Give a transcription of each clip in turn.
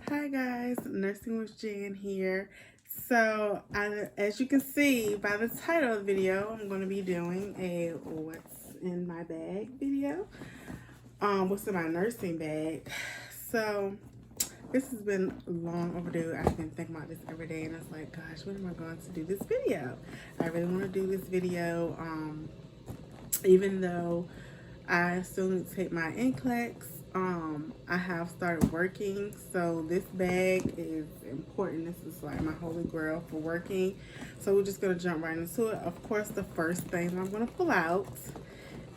Hi guys, Nursing with Jan here. As you can see by the title of the video, I'm going to be doing a what's in my bag video. What's in my nursing bag. So this has been long overdue. I've been thinking about this every day and it's like, gosh, when am I going to do this video? I really want to do this video, even though I still need to take my NCLEX. I have started working, so this bag is important. This is like my holy grail for working. So we're just gonna jump right into it. Of course, the first thing I'm gonna pull out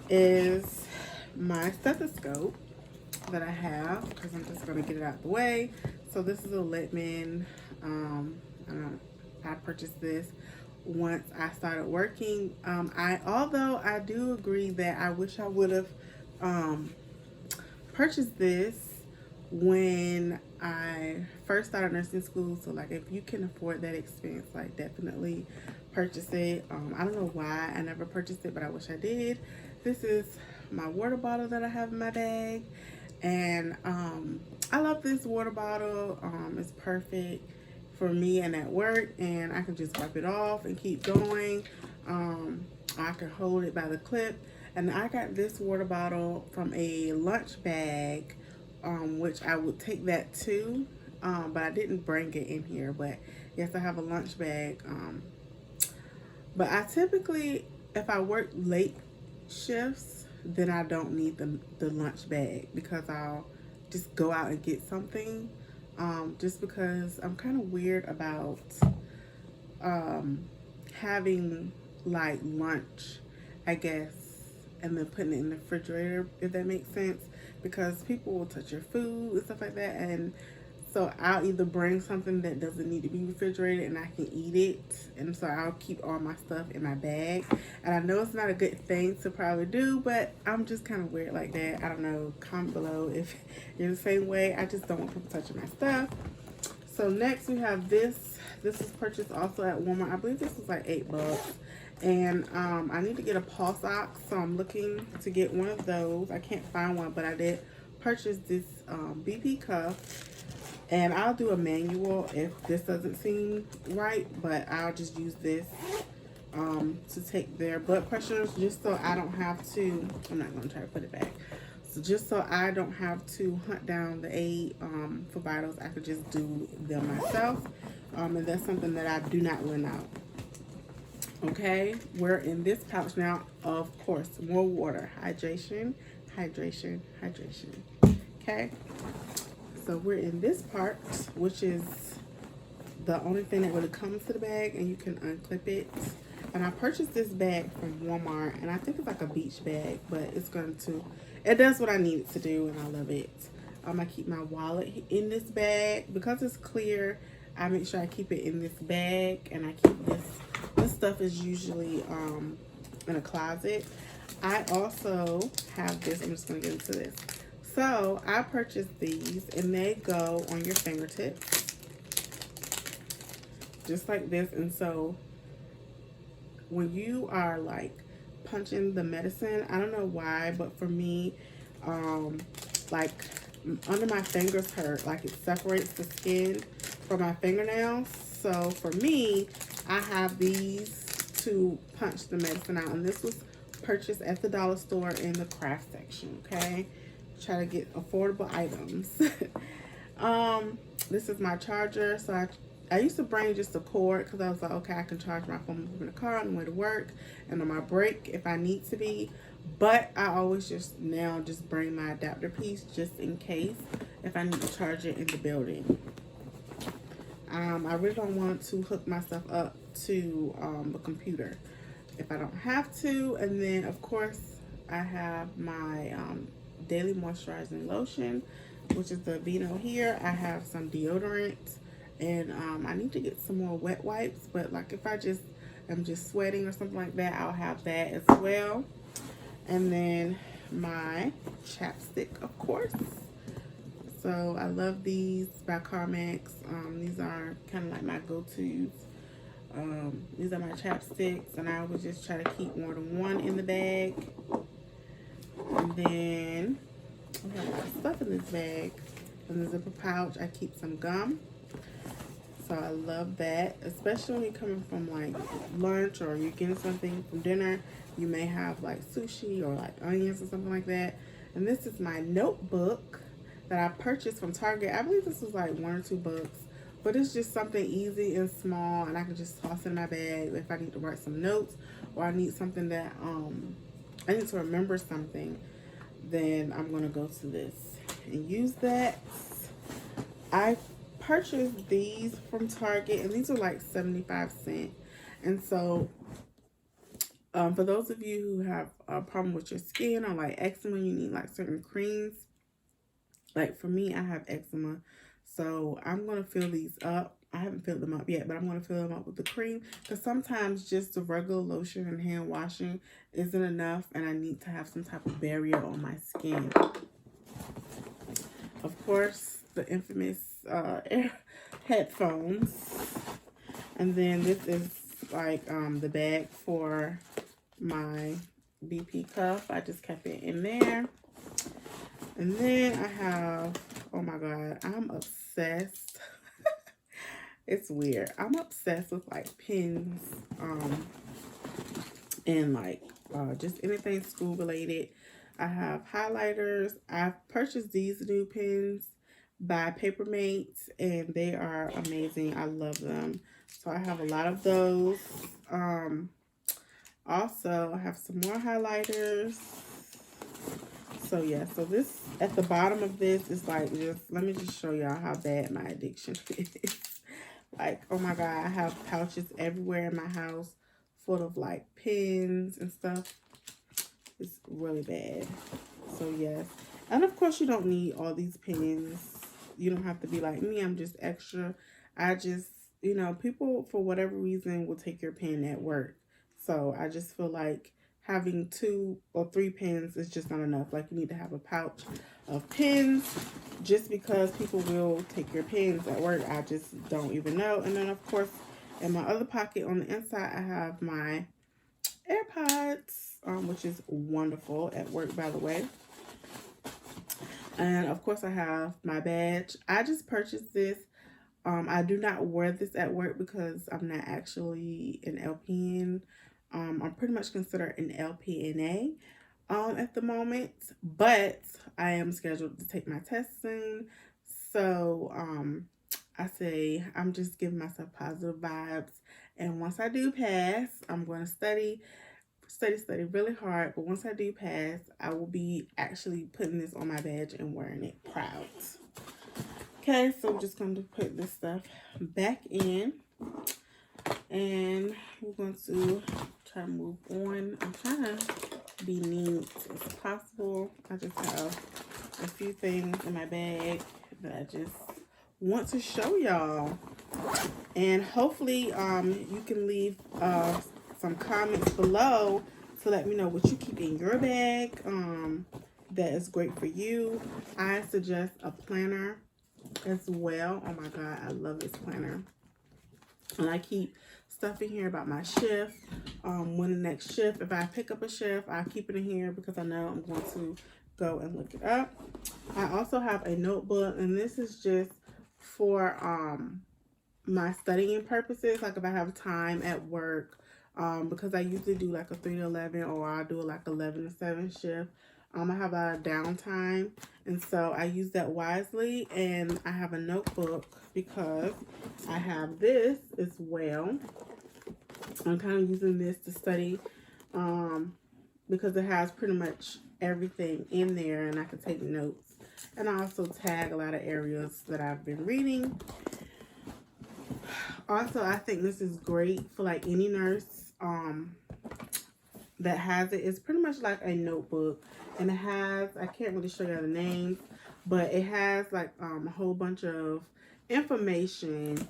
is my stethoscope that I have because I'm just gonna get it out the way. So this is a Littmann. I purchased this once I started working. Although I do agree that I wish I would have purchased this when I first started nursing school. So like, if you can afford that experience, like definitely purchase it. I don't know why I never purchased it, but I wish I did. This is my water bottle that I have in my bag, and I love this water bottle. It's perfect for me and at work, and I can just wipe it off and keep going. I can hold it by the clip. And I got this water bottle from a lunch bag, which I would take that too, but I didn't bring it in here. But yes, I have a lunch bag. But I typically, if I work late shifts, then I don't need the lunch bag because I'll just go out and get something. Just because I'm kind of weird about having like lunch, I guess, and then putting it in the refrigerator, if that makes sense, because people will touch your food and stuff like that. And so I'll either bring something that doesn't need to be refrigerated and I can eat it, and so I'll keep all my stuff in my bag. And I know it's not a good thing to probably do, but I'm just kind of weird like that. I don't know, comment below if you're the same way. I just don't want people touching my stuff. So next we have this. This was purchased also at Walmart. I believe this was like $8. And I need to get a pulse ox, so I'm looking to get one of those. I can't find one, but I did purchase this BP cuff, and I'll do a manual if this doesn't seem right, but I'll just use this to take their blood pressures, just so I don't have to. I'm not going to try to put it back. So just so I don't have to hunt down the aid for vitals, I could just do them myself, and that's something that I do not lend out. Okay, we're in this pouch now. Of course, more water, hydration, hydration, hydration. Okay, so we're in this part, which is the only thing that really comes to the bag, and you can unclip it. And I purchased this bag from Walmart, and I think it's like a beach bag, but it does what I need it to do, and I love it. I keep my wallet in this bag because it's clear. I make sure I keep it in this bag, and I keep this stuff is usually in a closet. I also have this. I'm just going to get into this. So I purchased these, and they go on your fingertips just like this. And so when you are like punching the medicine, I don't know why, but for me, like under my fingers hurt, like it separates the skin from my fingernails. So for me, I have these to punch the medicine out, and this was purchased at the dollar store in the craft section. Okay, try to get affordable items. This is my charger. So I used to bring just a cord because I was like, okay, I can charge my phone in the car on the way to work and on my break if I need to be. But I always just bring my adapter piece just in case if I need to charge it in the building. I really don't want to hook myself up to the computer if I don't have to. And then of course I have my daily moisturizing lotion, which is the Vino here. I have some deodorant, and I need to get some more wet wipes, but like if I'm just sweating or something like that, I'll have that as well. And then my chapstick, of course. So I love these by Carmex. These are kind of like my go-tos. These are my chapsticks, and I would just try to keep more than one in the bag. And then I have a lot of stuff in this bag. in the zipper pouch. I keep some gum. So I love that, especially when you're coming from like lunch or you're getting something from dinner. You may have like sushi or like onions or something like that. And this is my notebook that I purchased from Target. I believe this was like $1 or $2, but it's just something easy and small, and I can just toss it in my bag if I need to write some notes or I need something that I need to remember something. Then I'm gonna go to this and use that. I purchased these from Target, and these are like 75 cents. And so, for those of you who have a problem with your skin or like eczema, you need like certain creams. Like for me, I have eczema, so I'm gonna fill these up. I haven't filled them up yet, but I'm gonna fill them up with the cream because sometimes just the regular lotion and hand washing isn't enough, and I need to have some type of barrier on my skin. Of course, the infamous headphones, and then this is like the bag for my BP cuff. I just kept it in there. And then I have, oh my god, I'm obsessed. It's weird. I'm obsessed with like pens and like just anything school related. I have highlighters. I've purchased these new pens by Papermates, and they are amazing. I love them. So I have a lot of those. Also, I have some more highlighters. So yeah, so this, at the bottom of this is like, just, let me just show y'all how bad my addiction is. Like, oh my god, I have pouches everywhere in my house full of like pens and stuff. It's really bad. So yes, and of course you don't need all these pens. You don't have to be like me, I'm just extra. I just, you know, people for whatever reason will take your pen at work. So I just feel like having 2 or 3 pens is just not enough. Like, you need to have a pouch of pens just because people will take your pens at work. I just don't even know. And then of course in my other pocket on the inside I have my AirPods, which is wonderful at work, by the way. And of course I have my badge. I just purchased this. I do not wear this at work because I'm not actually an LPN. I'm pretty much considered an LPNA at the moment, but I am scheduled to take my test soon. So I say I'm just giving myself positive vibes. And once I do pass, I'm going to study really hard. But once I do pass, I will be actually putting this on my badge and wearing it proud. Okay, so I'm just going to put this stuff back in. And we're going to try to move on. I'm trying to be neat as possible. I just have a few things in my bag that I just want to show y'all. And hopefully you can leave some comments below to let me know what you keep in your bag that is great for you. I suggest a planner as well. Oh my god, I love this planner. And I keep stuff in here about my shift, when the next shift, if I pick up a shift, I keep it in here because I know I'm going to go and look it up. I also have a notebook, and this is just for my studying purposes, like if I have time at work, because I usually do like a 3 to 11, or I'll do like 11 to 7 shift. I have a lot of downtime, and so I use that wisely. And I have a notebook because I have this as well. I'm kind of using this to study because it has pretty much everything in there, and I can take notes. And I also tag a lot of areas that I've been reading. Also, I think this is great for like any nurse that has it. It's pretty much like a notebook, and it has, I can't really show you the names, but it has like a whole bunch of information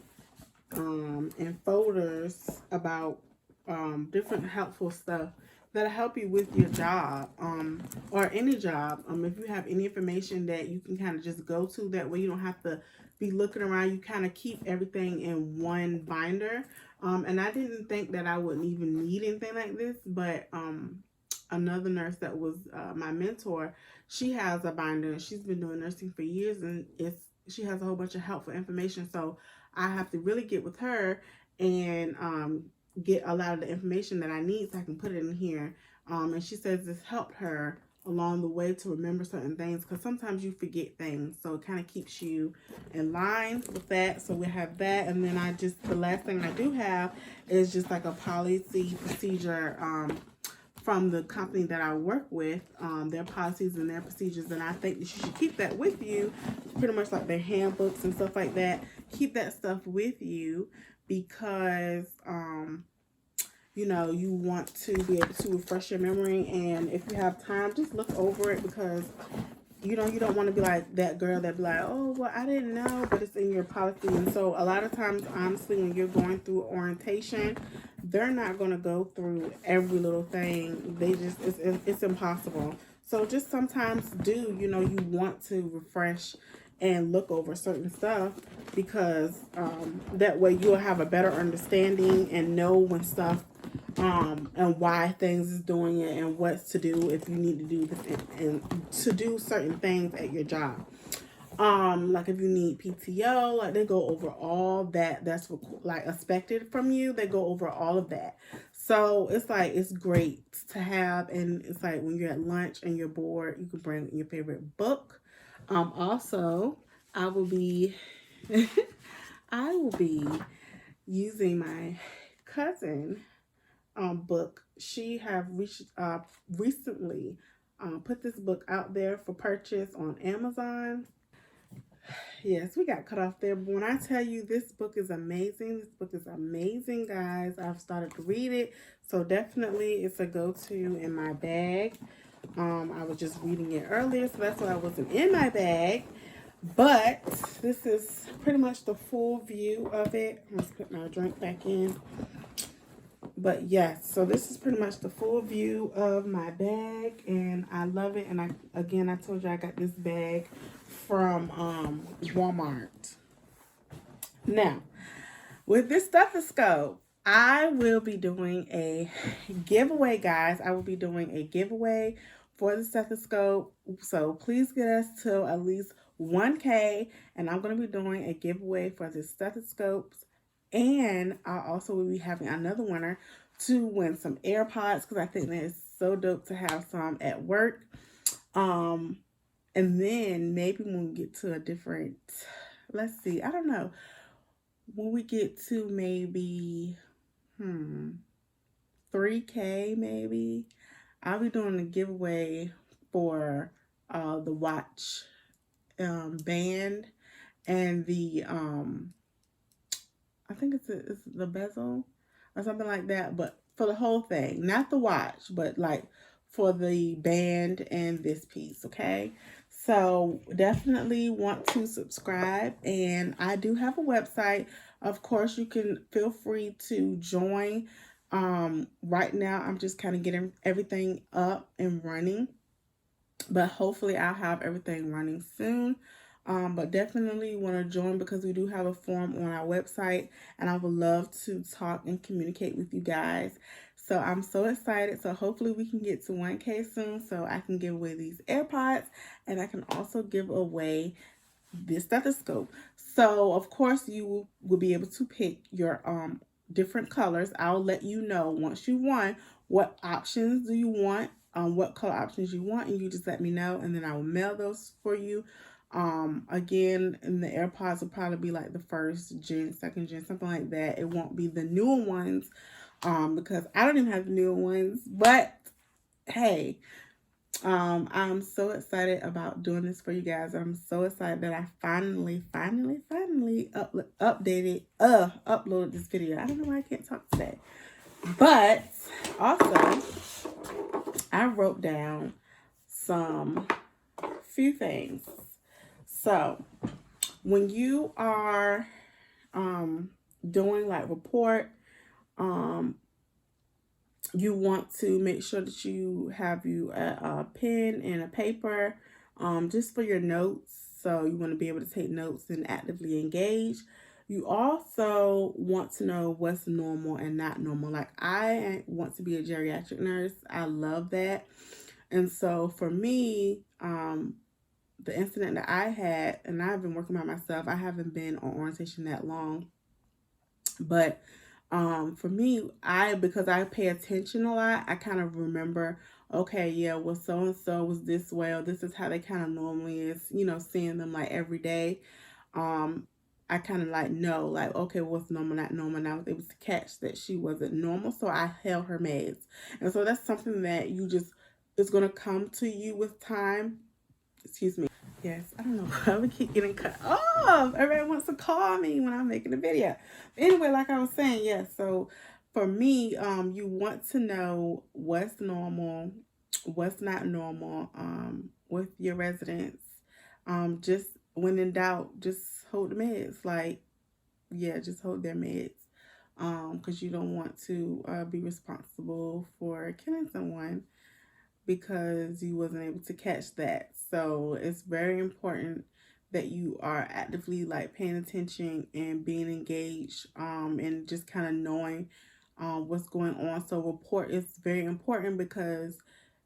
and folders about different helpful stuff that'll help you with your job or any job. If you have any information that you can kind of just go to, that way you don't have to be looking around. You kind of keep everything in one binder. And I didn't think that I wouldn't even need anything like this, but another nurse that was my mentor, she has a binder and she's been doing nursing for years, and she has a whole bunch of helpful information. So I have to really get with her and get a lot of the information that I need so I can put it in here. And she says this helped her along the way to remember certain things, because sometimes you forget things, so it kind of keeps you in line with that. So we have that, and then the last thing I do have is just like a policy procedure from the company that I work with, their policies and their procedures, and I think that you should keep that with you, pretty much like their handbooks and stuff like that. Keep that stuff with you because you want to be able to refresh your memory, and if you have time, just look over it, because you don't want to be like that girl that be like, oh, well, I didn't know, but it's in your policy. And so a lot of times, honestly, when you're going through orientation, they're not going to go through every little thing. It's impossible. So just sometimes you want to refresh and look over certain stuff, because that way you'll have a better understanding and know when stuff and why things is doing it, and what's to do if you need to do this, and to do certain things at your job. Like if you need PTO, like they go over all that's like expected from you. They go over all of that. So it's great to have, and it's like when you're at lunch and you're bored, you can bring your favorite book. Also, I will be I will be using my cousin book. She have recently put this book out there for purchase on Amazon. Yes, we got cut off there, but when I tell you this book is amazing, guys. I've started to read it, so definitely it's a go-to in my bag. I was just reading it earlier, so that's why I wasn't in my bag. But this is pretty much the full view of it. Let's put my drink back in. But yes, so this is pretty much the full view of my bag, and I love it. And I told you I got this bag from Walmart. Now, with this stethoscope, I will be doing a giveaway, guys. I will be doing a giveaway for the stethoscope. So please get us to at least 1K, and I'm going to be doing a giveaway for the stethoscopes. And I also will be having another winner to win some AirPods, because I think that is so dope to have some at work. And then maybe when we get to a different, let's see, I don't know. When we get to maybe 3K, maybe, I'll be doing a giveaway for the watch band and the I think it's the bezel or something like that, but for the whole thing, not the watch, but like for the band and this piece, okay? So definitely want to subscribe, and I do have a website. Of course, you can feel free to join. Right now, I'm just kind of getting everything up and running, but hopefully I'll have everything running soon. But definitely want to join, because we do have a form on our website, and I would love to talk and communicate with you guys. So I'm so excited. So hopefully we can get to 1K soon, so I can give away these AirPods, and I can also give away this stethoscope. So of course you will be able to pick your different colors. I'll let you know once you won what options do you want, what color options you want, and you just let me know, and then I will mail those for you. Again, and the AirPods will probably be like the first gen, second gen, something like that. It won't be the newer ones, because I don't even have the newer ones. But hey, I'm so excited about doing this for you guys. I'm so excited that I finally uploaded this video. I don't know why I can't talk today. But also, I wrote down some few things. So when you are doing like report, you want to make sure that you have a pen and a paper, just for your notes. So you want to be able to take notes and actively engage. You also want to know what's normal and not normal. Like, I want to be a geriatric nurse. I love that. And so for me, the incident that I had, and I've been working by myself, I haven't been on orientation that long, but for me, because I pay attention a lot, I kind of remember, okay, yeah, well, so and so was this way, or this is how they kind of normally is, seeing them like every day. um I kind of like know, like, okay, what's normal, not normal. And I was able to catch that she wasn't normal, so I held her meds. And so that's something that you just, it's going to come to you with time. Excuse me. Yes, I don't know why we keep getting cut off. Everybody wants to call me when I'm making a video. Anyway, like I was saying, yes. So for me, you want to know what's normal, what's not normal, with your residents. Just when in doubt, just hold the meds. Like, yeah, just hold their meds. Because you don't want to be responsible for killing someone because you wasn't able to catch that. So it's very important that you are actively like paying attention and being engaged, and just kind of knowing what's going on. So report is very important because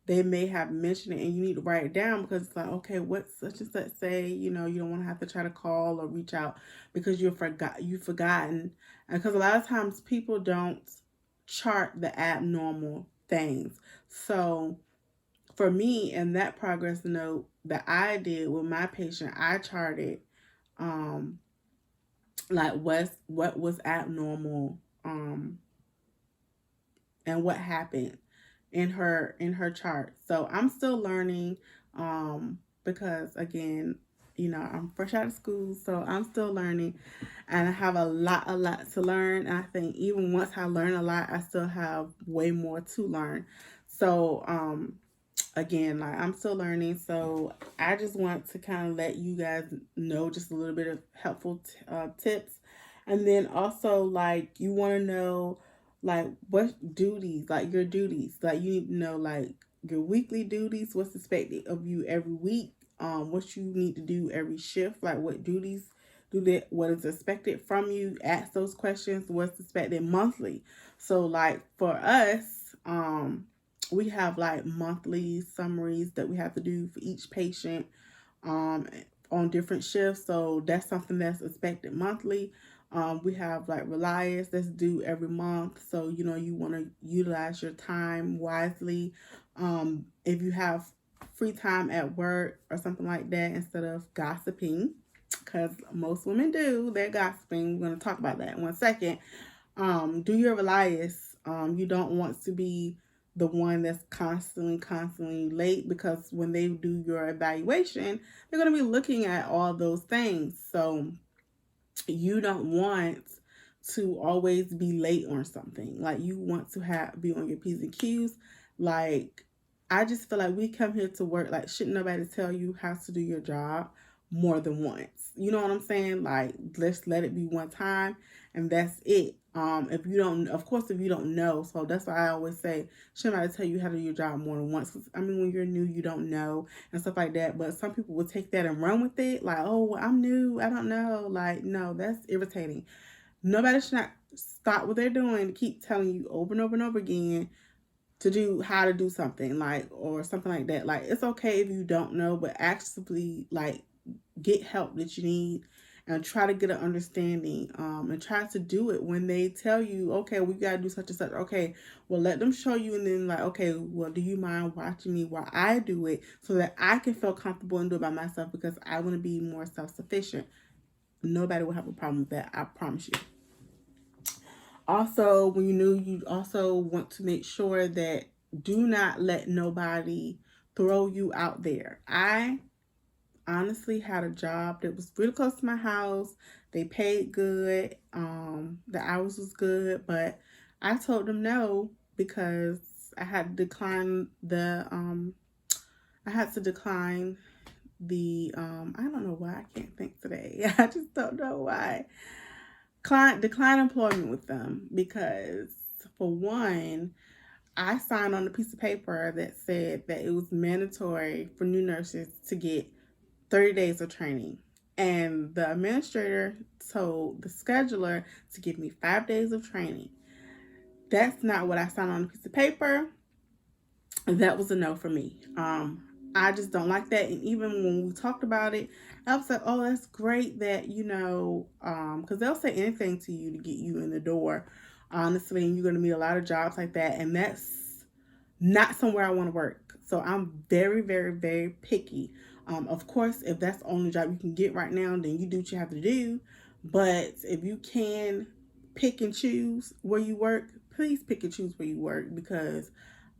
they may have mentioned it and you need to write it down, because it's like, okay, what's such and such say, you don't want to have to try to call or reach out because you've forgotten. And because a lot of times people don't chart the abnormal things. So for me, in that progress note that I did with my patient, I charted um like what was abnormal, and what happened in her chart. So I'm still learning, because again, I'm fresh out of school, so I'm still learning, and I have a lot to learn. And I think even once I learn a lot, I still have way more to learn. So again, like, I'm still learning. So I just want to kind of let you guys know just a little bit of helpful tips. And then also, like, you want to know, like, what duties, like your duties, like you need to know, like, your weekly duties, what's expected of you every week, what you need to do every shift, like what duties what is expected from you. Ask those questions. What's expected monthly. So like for us, we have like monthly summaries that we have to do for each patient, um, on different shifts. So that's something that's expected monthly. We have like Reliance that's due every month. So, you want to utilize your time wisely. If you have free time at work or something like that, instead of gossiping, because most women do, they're gossiping. We're going to talk about that in 1 second. Do your Reliance. You don't want to be the one that's constantly late, because when they do your evaluation, they're going to be looking at all those things. So you don't want to always be late on something. Like, you want to be on your P's and Q's. Like, I just feel like we come here to work. Like, shouldn't nobody tell you how to do your job more than once? You know what I'm saying? Like, let's let it be one time and that's it. If you don't, of course, if you don't know, so that's why I always say, shouldn't nobody tell you how to do your job more than once? I mean, when you're new, you don't know and stuff like that. But some people will take that and run with it. Like, oh, well, I'm new, I don't know. Like, no, that's irritating. Nobody should not stop what they're doing to keep telling you over and over and over again to do how to do something, like, or something like that. Like, it's okay if you don't know, but actually, like, get help that you need and try to get an understanding, and try to do it when they tell you, okay, we got to do such and such. Okay, well, let them show you, and then like, okay, well, do you mind watching me while I do it so that I can feel comfortable and do it by myself, because I want to be more self-sufficient. Nobody will have a problem with that, I promise you. Also, when you also want to make sure that do not let nobody throw you out there. I honestly had a job that was really close to my house. They paid good. The hours was good, but I told them no because I had to decline the I don't know why, I can't think today. I just don't know why. Decline employment with them because, for one, I signed on a piece of paper that said that it was mandatory for new nurses to get 30 days of training. And the administrator told the scheduler to give me 5 days of training. That's not what I signed on a piece of paper. That was a no for me. I just don't like that. And even when we talked about it, I was like, oh, that's great that, because they'll say anything to you to get you in the door, honestly, and you're going to meet a lot of jobs like that. And that's not somewhere I want to work. So I'm very, very, very picky. Of course, if that's the only job you can get right now, then you do what you have to do. But if you can pick and choose where you work, please pick and choose where you work, because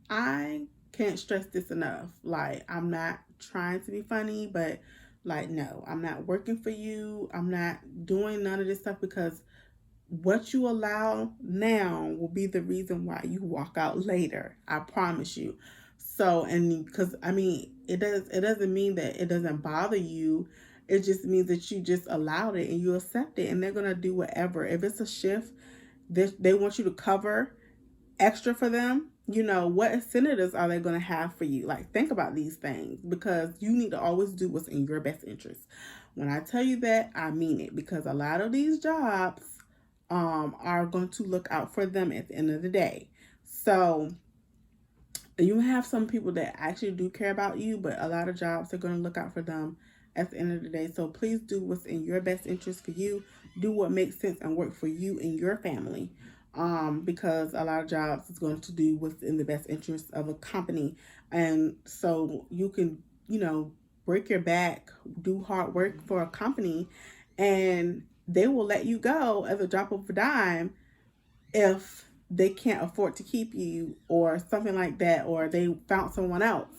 I can't stress this enough. Like, I'm not trying to be funny, but like, no, I'm not working for you. I'm not doing none of this stuff, because what you allow now will be the reason why you walk out later. I promise you. So, and because it doesn't mean that it doesn't bother you. It just means that you just allowed it and you accept it, and they're gonna do whatever. If it's a shift, they want you to cover extra for them, what incentives are they going to have for you? Like, think about these things, because you need to always do what's in your best interest. When I tell you that, I mean it, because a lot of these jobs are going to look out for them at the end of the day. So you have some people that actually do care about you, but a lot of jobs are going to look out for them at the end of the day. So please do what's in your best interest for you. Do what makes sense and work for you and your family. Because a lot of jobs is going to do what's in the best interest of a company. And so you can, break your back, do hard work for a company, and they will let you go at the drop of a dime if they can't afford to keep you or something like that, or they found someone else.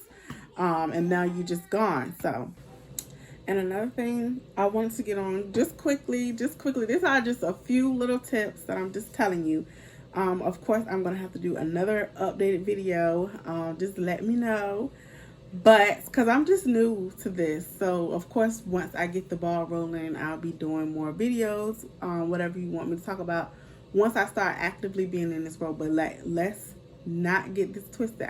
And now you're just gone. So, and another thing I wanted to get on just quickly, these are just a few little tips that I'm just telling you. Of course, I'm going to have to do another updated video. Just let me know. But because I'm just new to this. So, of course, once I get the ball rolling, I'll be doing more videos, whatever you want me to talk about, once I start actively being in this role. But let's not get this twisted.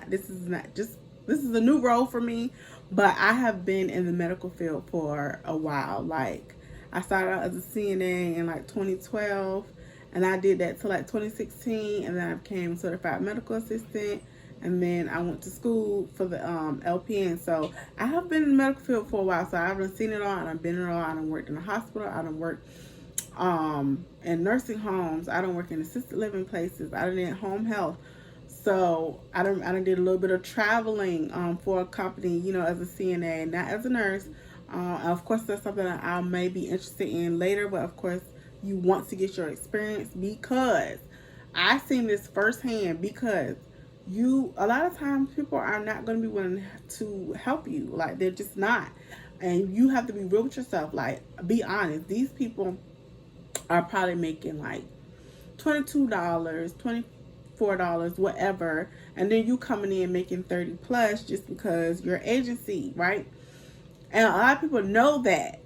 This is a new role for me, but I have been in the medical field for a while. Like, I started out as a CNA in like 2012, and I did that till like 2016, and then I became a certified medical assistant, and then I went to school for the LPN. So I have been in the medical field for a while. So I've seen it all, and I've been in it all. I done worked in the hospital. I done worked in nursing homes. I done work in assisted living places. I done did home health. So I done did a little bit of traveling for a company, as a CNA, not as a nurse. Of course, that's something that I may be interested in later, but of course, you want to get your experience, because I seen this firsthand. Because a lot of times people are not going to be willing to help you. Like, they're just not. And you have to be real with yourself. Like, be honest. These people are probably making like $22, $24, whatever, and then you coming in making 30 plus just because you're agency, right? And a lot of people know that.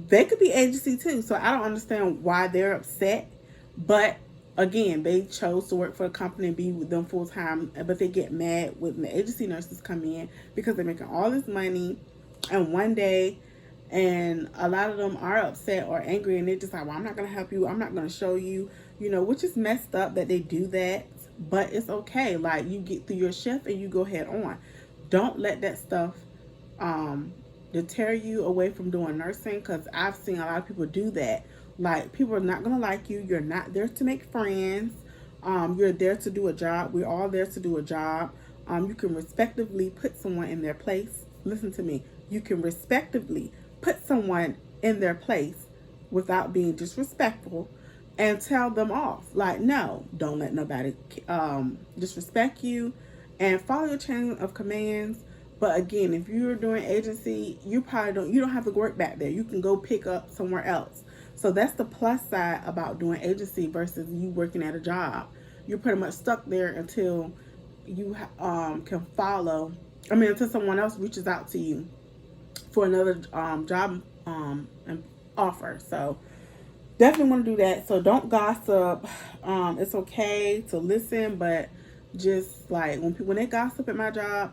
They could be agency too. So I don't understand why they're upset. But again, they chose to work for a company and be with them full time, but they get mad when the agency nurses come in because they're making all this money in one day. And a lot of them are upset or angry, and they're just like, well, I'm not going to help you. I'm not going to show you, which is messed up that they do that. But it's okay. Like, you get through your shift and you go head on. Don't let that stuff deter you away from doing nursing, because I've seen a lot of people do that. Like, people are not going to like you. You're not there to make friends. You're there to do a job. We're all there to do a job. You can respectively put someone in their place. Listen to me. You can respectively put someone in their place without being disrespectful, and tell them off. Like, no, don't let nobody disrespect you, and follow your chain of commands. But again, if you're doing agency, you don't have to work back there. You can go pick up somewhere else. So that's the plus side about doing agency versus you working at a job. You're pretty much stuck there until you can follow. Until someone else reaches out to you for another job and offer. So definitely want to do that. So don't gossip. It's okay to listen, but just like when they gossip at my job,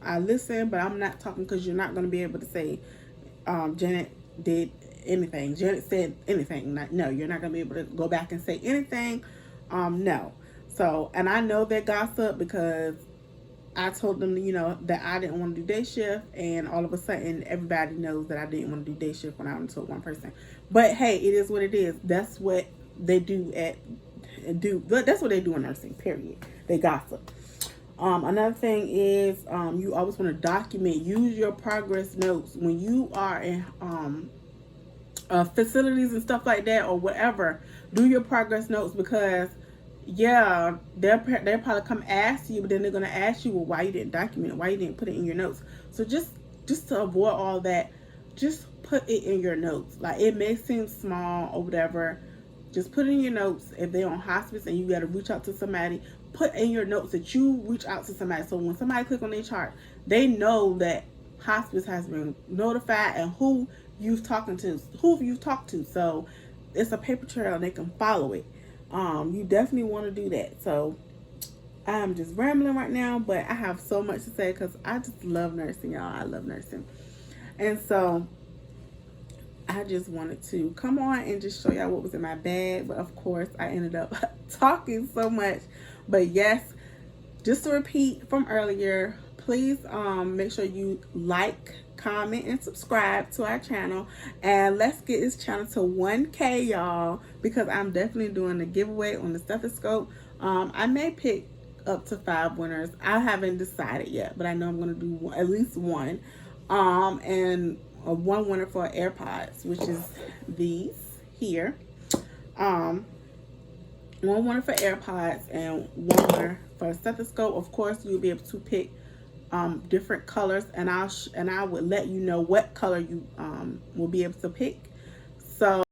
I listen, but I'm not talking, because you're not going to be able to say Janet did anything. Janet said anything. No, you're not gonna be able to go back and say anything. No. So, and I know that gossip because I told them, that I didn't want to do day shift, and all of a sudden, everybody knows that I didn't want to do day shift when I only told one person. But hey, it is what it is. That's what they do That's what they do in nursing. Period. They gossip. Another thing is, you always want to document. Use your progress notes when you are in facilities and stuff like that, or whatever. Do your progress notes, because yeah, they'll probably come ask you, but then they're gonna ask you, well, why you didn't document it, why you didn't put it in your notes. So just to avoid all that, just put it in your notes. Like, it may seem small or whatever, just put it in your notes. If they're on hospice and you got to reach out to somebody, put in your notes that you reach out to somebody. So when somebody click on their chart, they know that hospice has been notified and who you've talked to. So it's a paper trail and they can follow it. You definitely want to do that. So I'm just rambling right now, but I have so much to say because I just love nursing, y'all. I love nursing. And so I just wanted to come on and just show y'all what was in my bag. But of course, I ended up talking so much. But yes, just to repeat from earlier, please make sure you like, comment, and subscribe to our channel. And let's get this channel to 1K, y'all, because I'm definitely doing a giveaway on the Stethoscope. I may pick up to 5 winners. I haven't decided yet, but I know I'm going to do at least one. And one winner for AirPods, which is these here. One winner for AirPods and one winner for a Stethoscope. Of course, you'll be able to pick different colors, and I would let you know what color you will be able to pick. So